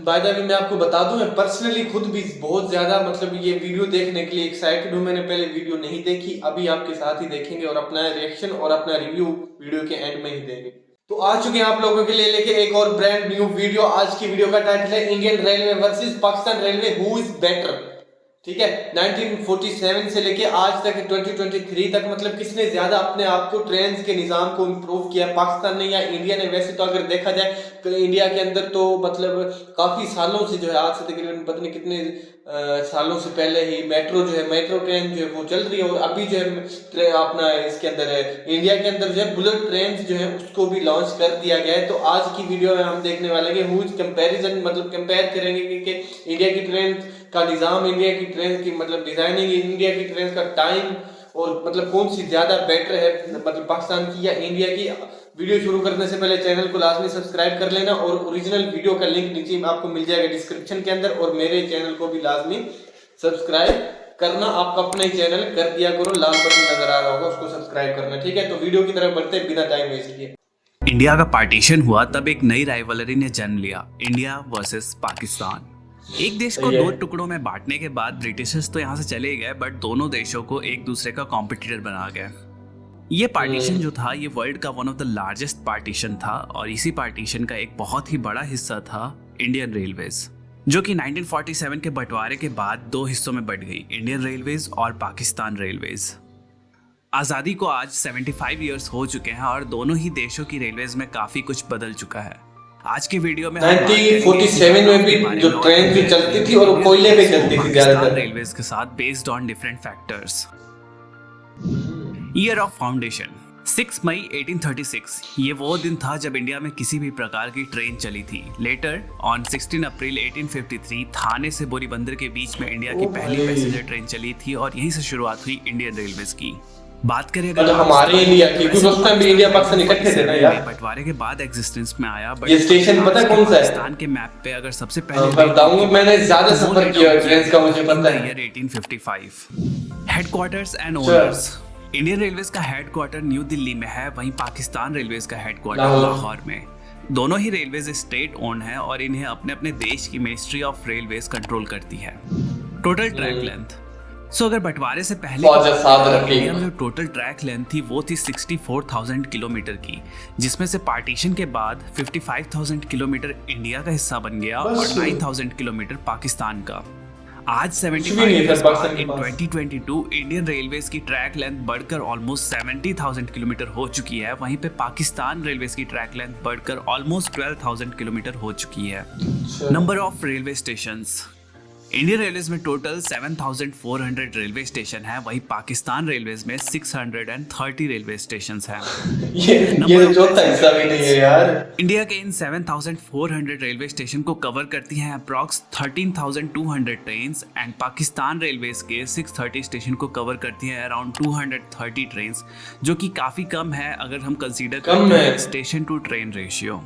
By the way मैं आपको बता दूं, मैं पर्सनली खुद भी बहुत ज्यादा मतलब ये वीडियो देखने के लिए एक्साइटेड हूं। मैंने पहले वीडियो नहीं देखी, अभी आपके साथ ही देखेंगे और अपना रिएक्शन और अपना रिव्यू वीडियो के एंड में ही देंगे। तो आ चुके हैं आप लोगों के लिए लेके एक और ब्रांड न्यू वीडियो। आज की वीडियो का टाइटल है Indian railway versus Pakistan railway, who is better. ठीक है, 1947 से लेके आज तक 2023 तक मतलब किसने ज्यादा अपने आप को ट्रेन के निजाम को इम्प्रूव किया, पाकिस्तान ने या इंडिया ने। वैसे तो अगर देखा जाए तो इंडिया के अंदर तो मतलब काफी सालों से जो है, आज से तकरीबन पता नहीं कितने सालों से पहले ही मेट्रो जो है, मेट्रो ट्रेन जो है वो चल रही है। और अभी जो है अपना इसके अंदर है, इंडिया के अंदर जो है बुलेट ट्रेन जो है उसको भी लॉन्च कर दिया गया है। तो आज की वीडियो में हम देखने वाले हैं हुज कंपैरिजन, मतलब कंपेयर करेंगे कि इंडिया की ट्रेन का निजाम, इंडिया की ट्रेन की मतलब डिजाइनिंग, इंडिया की ट्रेन का टाइम और मतलब कौन सी ज्यादा बेटर है, मतलब पाकिस्तान की या इंडिया की। वीडियो शुरू करने से पहले चैनल को लाजमी सब्सक्राइब कर लेना और ओरिजिनल वीडियो का लिंक नीचे आपको मिल जाएगा डिस्क्रिप्शन के अंदर। और मेरे चैनल को भी लाजमी सब्सक्राइब करना, आप अपने चैनल कर दिया करो, लाल बटन नजर आ रहा होगा उसको सब्सक्राइब करना। ठीक है, तो वीडियो की तरफ बढ़ते बिना टाइम वेस्ट किए। इंडिया का पार्टीशन हुआ तब एक नई राइवलरी ने जन्म लिया, इंडिया वर्सेस पाकिस्तान। एक देश को दो टुकड़ों में बांटने के बाद ब्रिटिशर्स तो यहाँ से चले गए, बट दोनों देशों को एक दूसरे का कॉम्पिटिटर बना गए। ये पार्टीशन जो था ये वर्ल्ड का one of the largest partition था और इसी पार्टीशन का एक बहुत ही बड़ा हिस्सा था इंडियन रेलवेज, जो कि 1947 के बंटवारे के बाद दो हिस्सों में बंट गई, इंडियन रेलवेज और पाकिस्तान रेलवेज। आज़ादी को आज 75 ईयर्स हो चुके हैं और दोनों ही देशों की रेलवेज में काफ़ी कुछ बदल चुका है। आज की वीडियो में 1947 में भी जो ट्रेन भी चलती थी और कोयले पे चलती थी ज्यादातर रेलवेज के साथ, based on different factors. Year of foundation 6 मई 1836, ये वो दिन था जब इंडिया में किसी भी प्रकार की ट्रेन चली थी। लेटर ऑन 16 अप्रैल 1853 थाने से बोरीबंदर के बीच में इंडिया की पहली पैसेंजर ट्रेन चली थी और यहीं से शुरुआत हुई इंडियन रेलवेज की। बात करें अगर हमारे इंडिया की, क्योंकि उस टाइम भी इंडिया पाकिस्तान इकट्ठे थे ना यार, बंटवारे के बाद एग्जिस्टेंस में आया। बट ये स्टेशन पता है कौन सा है? पाकिस्तान के मैप पे अगर सबसे पहले बताऊंगा, मैंने ज्यादा सफर किया है ट्रेन का, मुझे पता है। Year 1855। Headquarters and owners. Indian railways का हेडक्वार्टर न्यू दिल्ली में है, वहीं पाकिस्तान रेलवेज का हेडक्वार्टर लाहौर में। दोनों ही रेलवेज स्टेट ओन है और इन्हें अपने अपने देश की मिनिस्ट्री ऑफ रेलवेज कंट्रोल करती है। टोटल ट्रैक लेंथ, सो अगर बंटवारे से पहले इंडिया में जो टोटल ट्रैक लेंथ थी वो थी 64,000 किलोमीटर की, जिसमें से पार्टीशन के बाद 55,000 किलोमीटर इंडिया का हिस्सा बन गया और 9,000 किलोमीटर पाकिस्तान का। आज 75 ईयर्स बाद इन 2022 इंडियन रेलवेज की ट्रैक लेंथ बढ़कर ऑलमोस्ट 70,000 किलोमीटर हो चुकी है, वहीं पे पाकिस्तान रेलवेज की ट्रैक लेंथ बढ़कर ऑलमोस्ट 12,000 किलोमीटर हो चुकी है। Number of railway stations, Indian railways में टोटल 7,400 रेलवे स्टेशन है, वहीं पाकिस्तान रेलवेज में 630 रेलवे स्टेशन हैं। ये चौथा हिस्सा भी नहीं है यार। इंडिया के इन 7,400 रेलवे स्टेशन को कवर करती हैं approx 13,200 trains and Pakistan railways के 630 स्टेशन को कवर करती हैं अराउंड 230 ट्रेन्स, जो कि काफी कम है अगर हम कंसीडर करते हैं station to train ratio.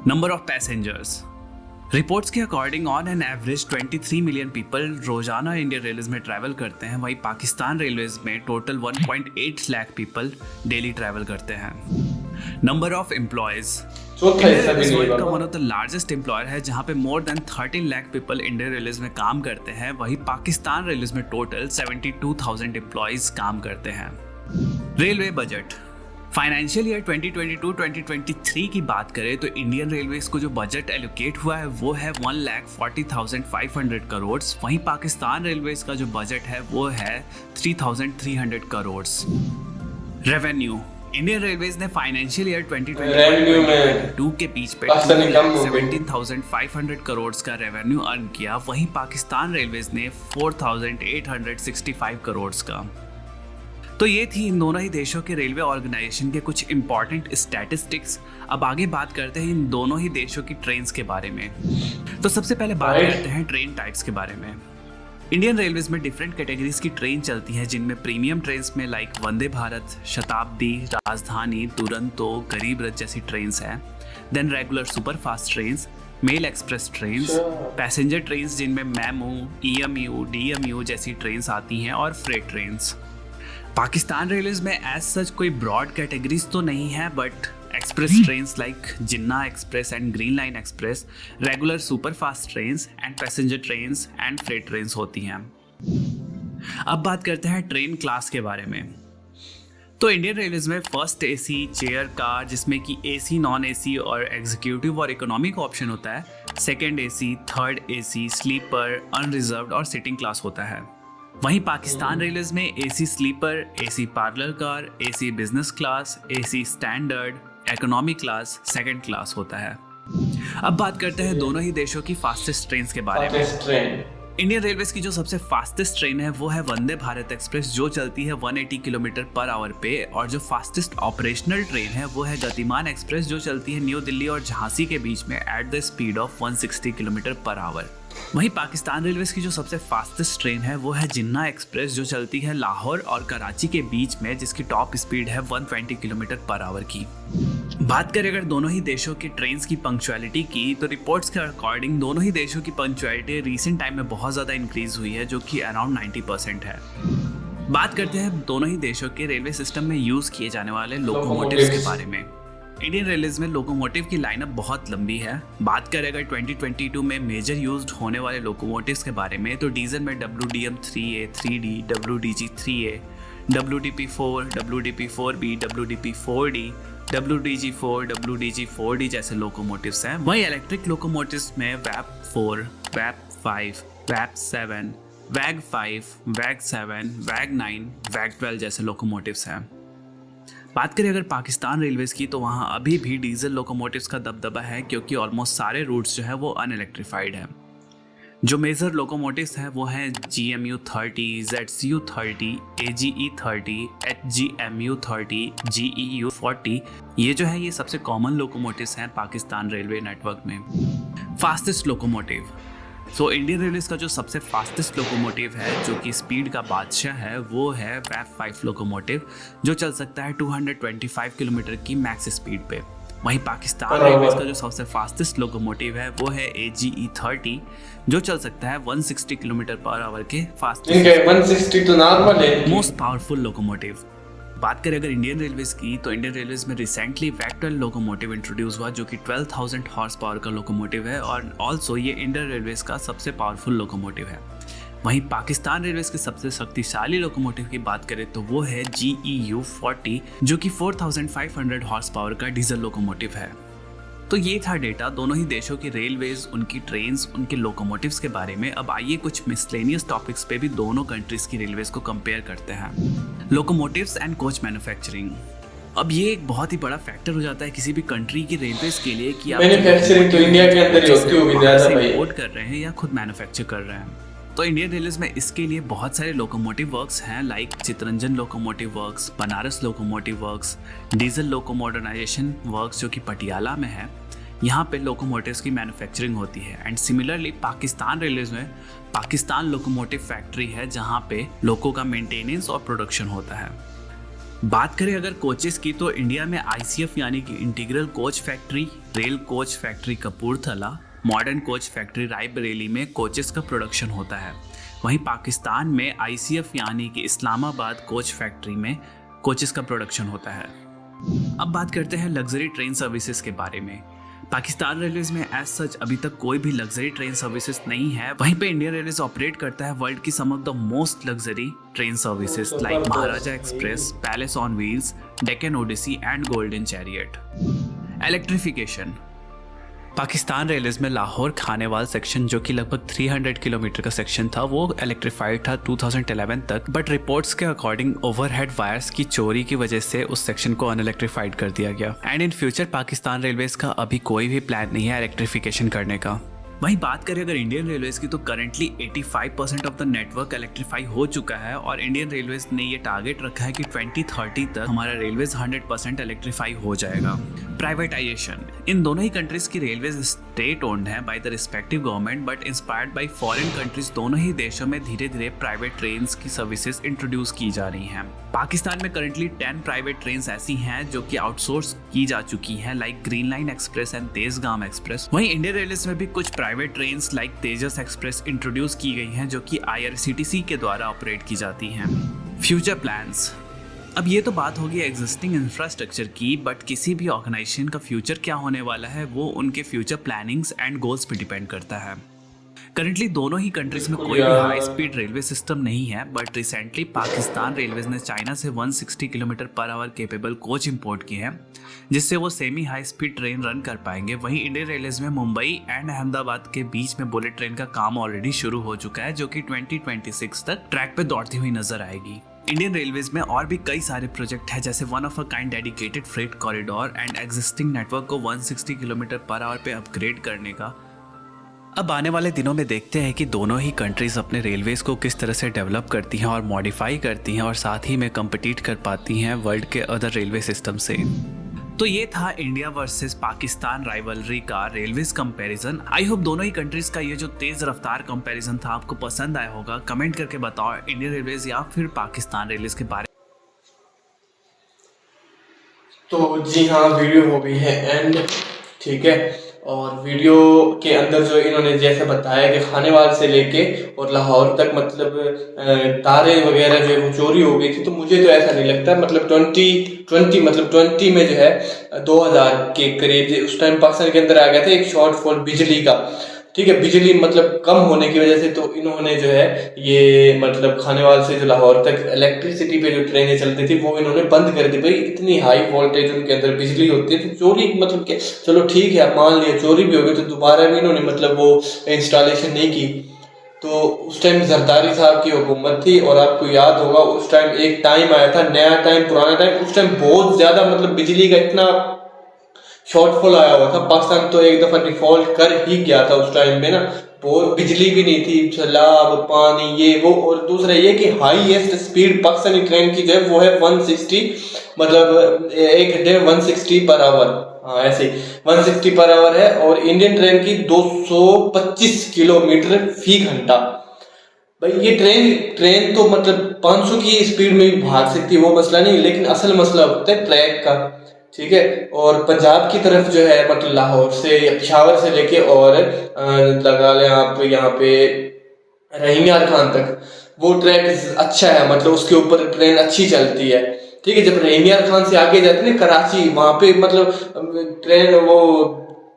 Number of passengers, reports के according on an average 23 million people रोजाना इंडियन रेलवेज में ट्रैवल करते हैं, वहीं पाकिस्तान रेलवेज में total 1.8 lakh people daily travel करते हैं। नंबर ऑफ एम्प्लॉयज, वर्ल्ड का one of the largest employer है जहां पे more than 13 lakh people Indian railways में काम करते हैं, वहीं पाकिस्तान रेलवेज में टोटल 72,000 एम्प्लॉयज काम करते हैं। रेलवे बजट, फाइनेंशियल ईयर 2022-2023 की बात करें तो इंडियन रेलवेज को जो बजट एलोकेट हुआ है वो है 1,40,500 करोड़, वहीं पाकिस्तान रेलवेज का जो बजट है वो है 3,300 करोड़। रेवेन्यू, इंडियन रेलवेज ने फाइनेंशियल ईयर 2022 के बीच पे 17,500 करोड़ का रेवेन्यू अर्न किया, वहीं पाकिस्तान रेलवेज ने 4,865 करोड़ का। तो ये थी इन दोनों ही देशों के रेलवे ऑर्गेनाइजेशन के कुछ इंपॉर्टेंट स्टैटिस्टिक्स। अब आगे बात करते हैं इन दोनों ही देशों की ट्रेन्स के बारे में। तो सबसे पहले बात करते हैं ट्रेन टाइप्स के बारे में। इंडियन रेलवेज में डिफरेंट कैटेगरीज की ट्रेन चलती हैं, जिनमें प्रीमियम ट्रेन्स में लाइक वंदे भारत, शताब्दी, राजधानी, दुरंतो, गरीब रथ जैसी ट्रेन्स हैं। Then regular superfast trains, mail express trains, passenger trains जिनमें मेमू, EMU, DMU जैसी ट्रेन्स आती हैं और फ्रेट ट्रेन्स। पाकिस्तान रेलवेज में एज सच कोई ब्रॉड कैटेगरीज तो नहीं है, but express trains like Jinnah Express and Green Line Express, regular super fast trains and passenger trains and freight trains होती हैं। अब बात करते हैं ट्रेन क्लास के बारे में। तो इंडियन रेलवेज में फर्स्ट एसी चेयर कार जिसमें कि एसी, नॉन एसी और एग्जीक्यूटिव और इकोनॉमी का ऑप्शन होता है, second AC, third AC, sleeper, unreserved और सिटिंग क्लास होता है। वहीं पाकिस्तान रेलवेज में AC sleeper, AC parlour car, AC business class, AC standard, economy class, second class होता है। अब बात करते हैं दोनों ही देशों की फास्टेस्ट ट्रेन के बारे में। इंडियन रेलवेज की जो सबसे फास्टेस्ट ट्रेन है वो है वंदे भारत एक्सप्रेस, जो चलती है 180 किलोमीटर पर आवर पे, और जो फास्टेस्ट ऑपरेशनल ट्रेन है वो है गतिमान एक्सप्रेस, जो चलती है न्यू दिल्ली और झांसी के बीच में at the speed of 160 kilometre per hour. वहीं पाकिस्तान रेलवेज की जो सबसे फास्टेस्ट ट्रेन है वो है जिन्ना एक्सप्रेस, जो चलती है लाहौर और कराची के बीच में, जिसकी टॉप स्पीड है 120 किलोमीटर पर आवर की। बात करें अगर दोनों ही देशों की ट्रेन्स की पंक्चुअलिटी की, तो रिपोर्ट्स के अकॉर्डिंग दोनों ही देशों की पंक्चुअलिटी रिसेंट टाइम में बहुत ज़्यादा इंक्रीज हुई है, जो कि अराउंड 90% है। बात करते हैं दोनों ही देशों के रेलवे सिस्टम में यूज़ किए जाने वाले लोकोमोटिव्स के बारे में। इंडियन रेलवेज में लोकोमोटिव की लाइनअप बहुत लंबी है। बात करें अगर 2022 में मेजर यूज्ड होने वाले लोकोमोटिव्स के बारे में, तो डीजल में WDM-3A, 3D, WDG-3A, WDP-4, WDP-4B, WDP-4D, WDG-4, WDG-4D जैसे लोकोमोटिव्स हैं। वहीं इलेक्ट्रिक लोकोमोटिव्स में WAP-4, WAP-5, WAP-7, WAG-5, WAG-7, WAG-9, WAG-12 जैसे लोकोमोटिव्स हैं। बात करें अगर पाकिस्तान रेलवेज की, तो वहाँ अभी भी डीजल लोकोमोटिव्स का दबदबा है, क्योंकि ऑलमोस्ट सारे रूट्स जो है वो अनइलेक्ट्रिफाइड है। जो मेजर लोकोमोटिव्स हैं वो हैं GMU-30, ZCU-30, AGE-30, HGMU-30, GEU-40। ये जो है ये सबसे कॉमन लोकोमोटिव्स हैं पाकिस्तान रेलवे नेटवर्क में। फास्टेस्ट लोकोमोटिव, तो इंडियन रेलवेज का जो सबसे फास्टेस्ट लोकोमोटिव है, जो कि स्पीड का बादशाह है, वो है WAP-5 लोकोमोटिव, जो चल सकता है 225 किलोमीटर की मैक्स स्पीड पे। वहीं पाकिस्तान रेलवेज का जो सबसे फास्टेस्ट लोकोमोटिव है वो है AGE-30, जो चल सकता है 160 किलोमीटर पर आवर के फास्टेस्ट 160 तो नॉर्मल है। Most powerful locomotive. बात करें अगर इंडियन रेलवेज की, तो इंडियन रेलवेज में रिसेंटली WAG-12 लोकोमोटिव इंट्रोड्यूस हुआ, जो कि 12,000 हॉर्स पावर का लोकोमोटिव है, और ऑल्सो ये इंडियन रेलवेज का सबसे पावरफुल लोकोमोटिव है। वहीं पाकिस्तान रेलवेज के सबसे शक्तिशाली लोकोमोटिव की बात करें तो वो है GEU-40, जो कि 4,500 हॉर्स पावर का डीजल लोकोमोटिव है। तो ये था डेटा दोनों ही देशों की रेलवेज, उनकी ट्रेन्स, उनके लोकोमोटिव्स के बारे में। अब आइए कुछ मिसलेनियस टॉपिक्स पे भी दोनों कंट्रीज की रेलवेज को कंपेयर करते हैं। Locomotives and coach manufacturing. अब ये एक बहुत ही बड़ा फैक्टर हो जाता है किसी भी कंट्री की रेलवेज के लिए कि आप मैन्युफैक्चरिंग तो इंडिया के अंदर ही होती होगी ज्यादा भाई, इंपोर्ट कर रहे हैं या खुद मैन्युफैक्चर कर रहे हैं। तो इंडियन रेलवेज में इसके लिए बहुत सारे लोकोमोटिव वर्क्स हैं, like Chittaranjan locomotive works, Banaras locomotive works, diesel loco modernisation works जो कि पटियाला में है। यहाँ पे लोकोमोटिव्स की मैन्युफैक्चरिंग होती है। एंड सिमिलरली पाकिस्तान रेलवेज में पाकिस्तान लोकोमोटिव फैक्ट्री है, जहाँ पे लोको का मेंटेनेंस और प्रोडक्शन होता है। बात करें अगर कोचेस की, तो इंडिया में ICF यानी कि integral coach factory, rail coach factory Kapurthala, modern coach factory Raebareli में कोचेस का प्रोडक्शन होता है। वहीं पाकिस्तान में ICF यानी कि इस्लामाबाद कोच फैक्ट्री में कोचेस का प्रोडक्शन होता है। अब बात करते हैं लग्जरी ट्रेन सर्विसेज के बारे में। पाकिस्तान रेलवेज में एज सच अभी तक कोई भी लग्जरी ट्रेन सर्विसेज नहीं है। वहीं पे इंडियन रेलवेज ऑपरेट करता है वर्ल्ड की some of the most luxury train services like Maharaja express, palace on wheels, Deccan odyssey and golden chariot. Electrification. Pakistan railways में लाहौर खानेवाल सेक्शन, जो कि लगभग 300 किलोमीटर का सेक्शन था, वो इलेक्ट्रीफाइड था 2011 तक, बट रिपोर्ट्स के अकॉर्डिंग ओवरहेड वायर्स की चोरी की वजह से उस सेक्शन को अनइलेक्ट्रीफाइड कर दिया गया। And in future Pakistan railways का अभी कोई भी प्लान नहीं है इलेक्ट्रिफिकेशन करने का। वहीं बात करें अगर इंडियन रेलवेज की, तो currently 85% of the network electrify हो चुका है, और इंडियन रेलवेज ने ये टारगेट रखा है कि 2030 तक हमारा रेलवेज 100% इलेक्ट्रीफाई हो जाएगा। प्राइवेटाइजेशन। इन दोनों ही कंट्रीज की रेलवेज स्टेट ओन्ड है by the respective government, but inspired by foreign countries दोनों ही देशों में धीरे धीरे प्राइवेट ट्रेन की सर्विसेज इंट्रोड्यूस की जा रही हैं। पाकिस्तान में करंटली 10 प्राइवेट ट्रेन ऐसी हैं जो कि आउटसोर्स की जा चुकी हैं, like green line express and Tezgam express. वहीं इंडियन रेलवेज में भी कुछ प्राइवेट ट्रेन्स लाइक तेजस एक्सप्रेस इंट्रोड्यूस की गई हैं, जो कि IRCTC के द्वारा ऑपरेट की जाती हैं। Future plans. अब ये तो बात होगी एग्जिस्टिंग इंफ्रास्ट्रक्चर की, बट किसी भी ऑर्गेनाइजेशन का फ्यूचर क्या होने वाला है वो उनके फ्यूचर प्लानिंग्स एंड गोल्स पे डिपेंड करता है। करंटली दोनों ही कंट्रीज में बिल्कुल कोई भी यार। हाई स्पीड रेलवे सिस्टम नहीं है, बट रिसेंटली पाकिस्तान रेलवेज ने चाइना से 160 kilometre per hour capable coach import किए हैं, जिससे वो semi high speed train run कर पाएंगे। वहीं इंडियन रेलवेज में मुंबई एंड अहमदाबाद के बीच में बुलेट ट्रेन का काम ऑलरेडी शुरू हो चुका है, जो कि 2026 तक ट्रैक पे दौड़ती हुई नजर आएगी। इंडियन रेलवेज में और भी कई सारे प्रोजेक्ट हैं, जैसे one of a kind dedicated freight corridor and existing network को 160 किलोमीटर पर आवर पे अपग्रेड करने का। अब आने वाले दिनों में देखते हैं कि दोनों ही कंट्रीज अपने रेलवेज को किस तरह से डेवलप करती हैं और मॉडिफाई करती हैं और साथ ही में कम्पिटिट कर पाती हैं वर्ल्ड के अदर रेलवे सिस्टम से। तो ये था इंडिया वर्सेस पाकिस्तान राइवलरी का रेलवेज कंपैरिजन। आई होप दोनों ही कंट्रीज का ये जो तेज रफ्तार कंपैरिजन था आपको पसंद आया होगा। कमेंट करके बताओ इंडियन रेलवेज या फिर पाकिस्तान रेलवेज के बारे में। तो जी हाँ, वीडियो हो गई है एंड, ठीक है। और वीडियो के अंदर जो इन्होंने जैसे बताया कि खानेवाल से लेके और लाहौर तक मतलब तारे वगैरह जो है वो चोरी हो गई थी, तो मुझे तो ऐसा नहीं लगता। मतलब 20 में जो है 2000 के करीब उस टाइम पाकिस्तान के अंदर आ गया था एक शॉर्टफॉल बिजली का, ठीक है। बिजली मतलब कम होने की वजह से तो इन्होंने जो है ये मतलब खानेवाल से जो लाहौर तक इलेक्ट्रिसिटी पे जो ट्रेनें चलती थी वो इन्होंने बंद कर दी। भाई इतनी हाई वोल्टेज उनके अंदर बिजली होती है तो चोरी मतलब क्या, चलो ठीक है मान लिया चोरी भी हो गई, तो दोबारा भी इन्होंने मतलब वो इंस्टॉलेशन नहीं की। तो उस टाइम जरदारी साहब की हुकूमत थी और आपको याद होगा उस टाइम एक टाइम आया था, नया टाइम पुराना टाइम, उस टाइम बहुत ज्यादा मतलब बिजली का इतना शॉर्टफॉल आया हुआ था। पाकिस्तान तो एक दफा डिफॉल्ट कर ही गया था उस टाइम में ना, बहुत बिजली भी नहीं थी, सैलाब पानी ये वो। और दूसरा ये कि हाईएस्ट स्पीड पाकिस्तानी ट्रेन की जो है वो है 160, मतलब एक घंटे में 160 पर आवर, हाँ ऐसे ही 160 पर आवर है। और इंडियन ट्रेन की 225 किलोमीटर फी घंटा। भाई ये ट्रेन तो मतलब 500 की स्पीड में भी भाग सकती है, वो मसला नहीं, लेकिन असल मसला होता है ट्रैक का, ठीक है। और पंजाब की तरफ जो है मतलब लाहौर से या पेशावर से लेके और लगा लें आप यहाँ पे रहीम यार खान तक वो ट्रैक अच्छा है, मतलब उसके ऊपर ट्रेन अच्छी चलती है, ठीक है। जब रहीम यार खान से आगे जाते हैं कराची, वहां पे मतलब ट्रेन वो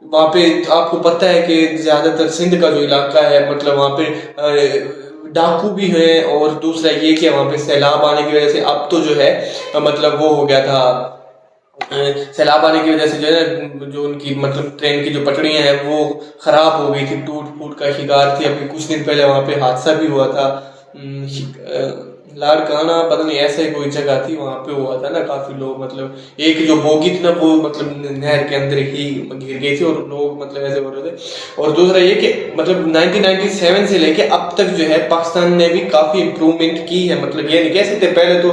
वहां पे आपको पता है कि ज्यादातर सिंध का जो इलाका है मतलब वहां पे डाकू भी हैं। और दूसरा ये कि वहां पे सैलाब आने की वजह से अब तो जो है मतलब वो हो गया था, सैलाब आने की वजह से जो है जो उनकी मतलब ट्रेन की जो पटड़ियां हैं वो खराब हो गई थी, टूट फूट का शिकार थी। अभी कुछ दिन पहले वहां पे हादसा भी हुआ था, लाड़काना पता नहीं ऐसे कोई जगह थी वहां पे हुआ था ना, काफी लोग मतलब एक जो बोगी थी ना वो मतलब नहर के अंदर ही गिर गई थी और लोग मतलब ऐसे हो रहे थे। और दूसरा ये कि मतलब 1997 से लेके अब तक जो है पाकिस्तान ने भी काफी इम्प्रूवमेंट की है। मतलब ये नहीं कह सकते, पहले तो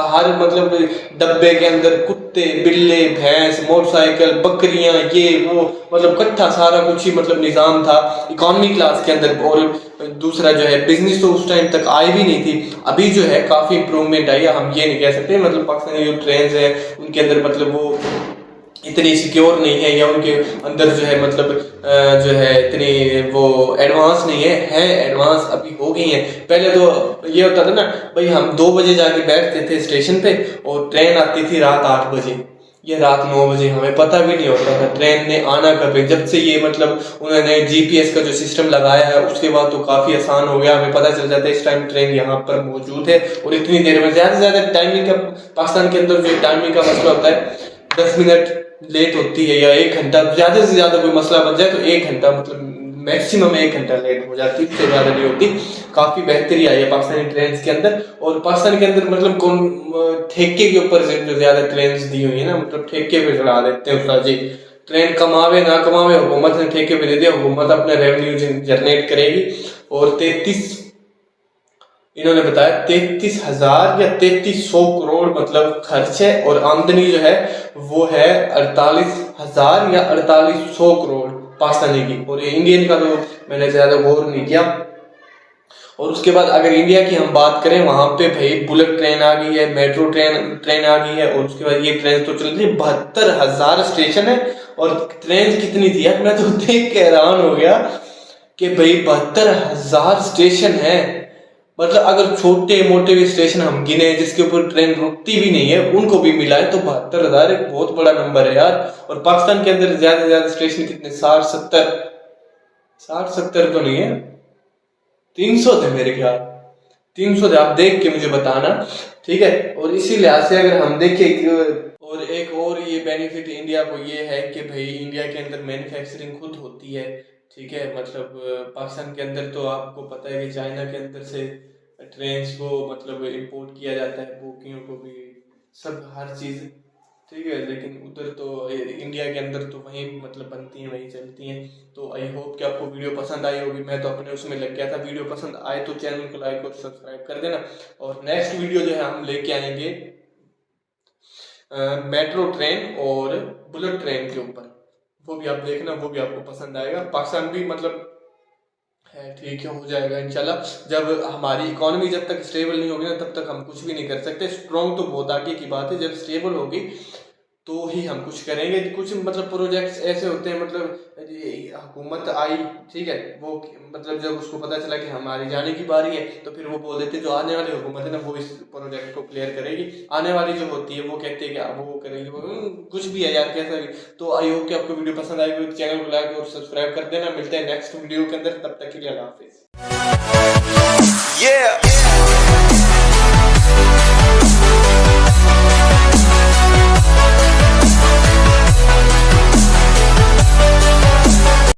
हर मतलब डब्बे के अंदर कुत्ते बिल्ले भैंस मोटरसाइकिल बकरियां ये वो मतलब इकट्ठा सारा कुछ ही मतलब निजाम था इकोनॉमी क्लास के अंदर। और दूसरा जो है बिजनेस तो उस टाइम तक आई भी नहीं थी, अभी जो है काफी इम्प्रूवमेंट आई है। हम ये नहीं कह सकते मतलब पाकिस्तानी जो ट्रेन है उनके अंदर मतलब वो इतनी सिक्योर नहीं है या उनके अंदर जो है मतलब जो है इतनी वो एडवांस नहीं है एडवांस अभी हो गई है। पहले तो ये होता था ना भाई हम 2 बजे जाके बैठते थे स्टेशन पे और ट्रेन आती थी रात 8 बजे या रात 9 बजे, हमें पता भी नहीं होता था ट्रेन ने आना कब है। जब से ये मतलब उन्होंने जीपीएस का जो सिस्टम लगाया है उसके बाद तो काफी आसान हो गया, हमें पता चल जाता है इस टाइम ट्रेन यहाँ पर मौजूद है और इतनी देर में। ज्यादा से ज्यादा टाइमिंग का पाकिस्तान के अंदर जो टाइमिंग का मसला होता है 10 मिनट लेट होती है या 1 घंटा, ज्यादा से ज्यादा कोई मसला बन जाए तो 1 घंटा मतलब मैक्सिमम 1 घंटा लेट हो जाती है, उससे ज्यादा नहीं होती। काफी बेहतरी आई है पाकिस्तानी ट्रेन के अंदर। और पाकिस्तान के अंदर मतलब कौन ठेके के ऊपर जो ज्यादा ट्रेन दी हुई है ना, मतलब ठेके पे चढ़ा देते हैं उस्ताद जी। ट्रेन कमावे ना कमावे हुकूमत ने ठेके पे दे दिया, हुकूमत अपना रेवेन्यू जनरेट करेगी। और 33 इन्होंने बताया 33,000 या 3300 करोड़ मतलब खर्च है और आमदनी जो है वो है 48,000 या 4800 करोड़ पाकिस्तानी की। और इंडियन का तो मैंने ज्यादा गौर नहीं किया। और उसके बाद अगर इंडिया की हम बात करें वहां पे भाई बुलेट ट्रेन आ गई है, मेट्रो ट्रेन आ गई है। और उसके बाद ये ट्रेन तो चल रही है, 72,000 स्टेशन है। और ट्रेन कितनी थी यार, मैं तो देख के हैरान हो गया कि भाई 72,000 स्टेशन है। मतलब अगर छोटे मोटे भी स्टेशन हम गिने जिसके ऊपर ट्रेन रुकती भी नहीं है उनको भी मिला है तो 72,000 एक बहुत बड़ा नंबर है यार। और पाकिस्तान के अंदर ज्यादा से ज्यादा स्टेशन कितने, 60-70 तो नहीं है, 300 थे मेरे ख्याल, 300 थे, आप देख के मुझे बताना, ठीक है। और इसी लिहाज से अगर हम देखें, और एक और ये बेनिफिट इंडिया को ये है कि भाई इंडिया के अंदर मैन्युफैक्चरिंग खुद होती है, ठीक है। मतलब पाकिस्तान के अंदर तो आपको पता है कि चाइना के अंदर से ट्रेन्स को मतलब इंपोर्ट किया जाता है, बोगियों को भी, सब हर चीज़, ठीक है। लेकिन उधर तो इंडिया के अंदर तो वहीं मतलब बनती हैं, वहीं चलती हैं। तो आई होप कि आपको वीडियो पसंद आई होगी। मैं तो अपने उसमें लग गया था। वीडियो पसंद आए तो चैनल को लाइक और सब्सक्राइब कर देना। और नेक्स्ट वीडियो जो है हम लेके आएंगे मेट्रो ट्रेन और बुलेट ट्रेन के ऊपर, वो भी आप देखना, वो भी आपको पसंद आएगा। पाकिस्तान भी मतलब है, ठीक है, हो जाएगा इंशाल्लाह। जब हमारी इकोनॉमी जब तक स्टेबल नहीं होगी ना तब तक हम कुछ भी नहीं कर सकते। स्ट्रॉन्ग तो बहुत आगे की बात है, जब स्टेबल होगी तो ही हम कुछ करेंगे। कुछ मतलब प्रोजेक्ट्स ऐसे होते हैं, मतलब हुकूमत आई, ठीक है, वो मतलब जब उसको पता चला कि हमारी जाने की बारी है तो फिर वो बोल देते जो आने वाली हुकूमत है ना वो इस प्रोजेक्ट को क्लियर करेगी। आने वाली जो होती है वो कहते हैं कि अब वो करेगी, कुछ भी है यार, कैसा भी। तो आई होप कि आपको वीडियो पसंद आएगी, चैनल को लाइक और सब्सक्राइब कर देना। मिलते हैं नेक्स्ट वीडियो के अंदर, तब तक के लिए अल्लाह हाफिज।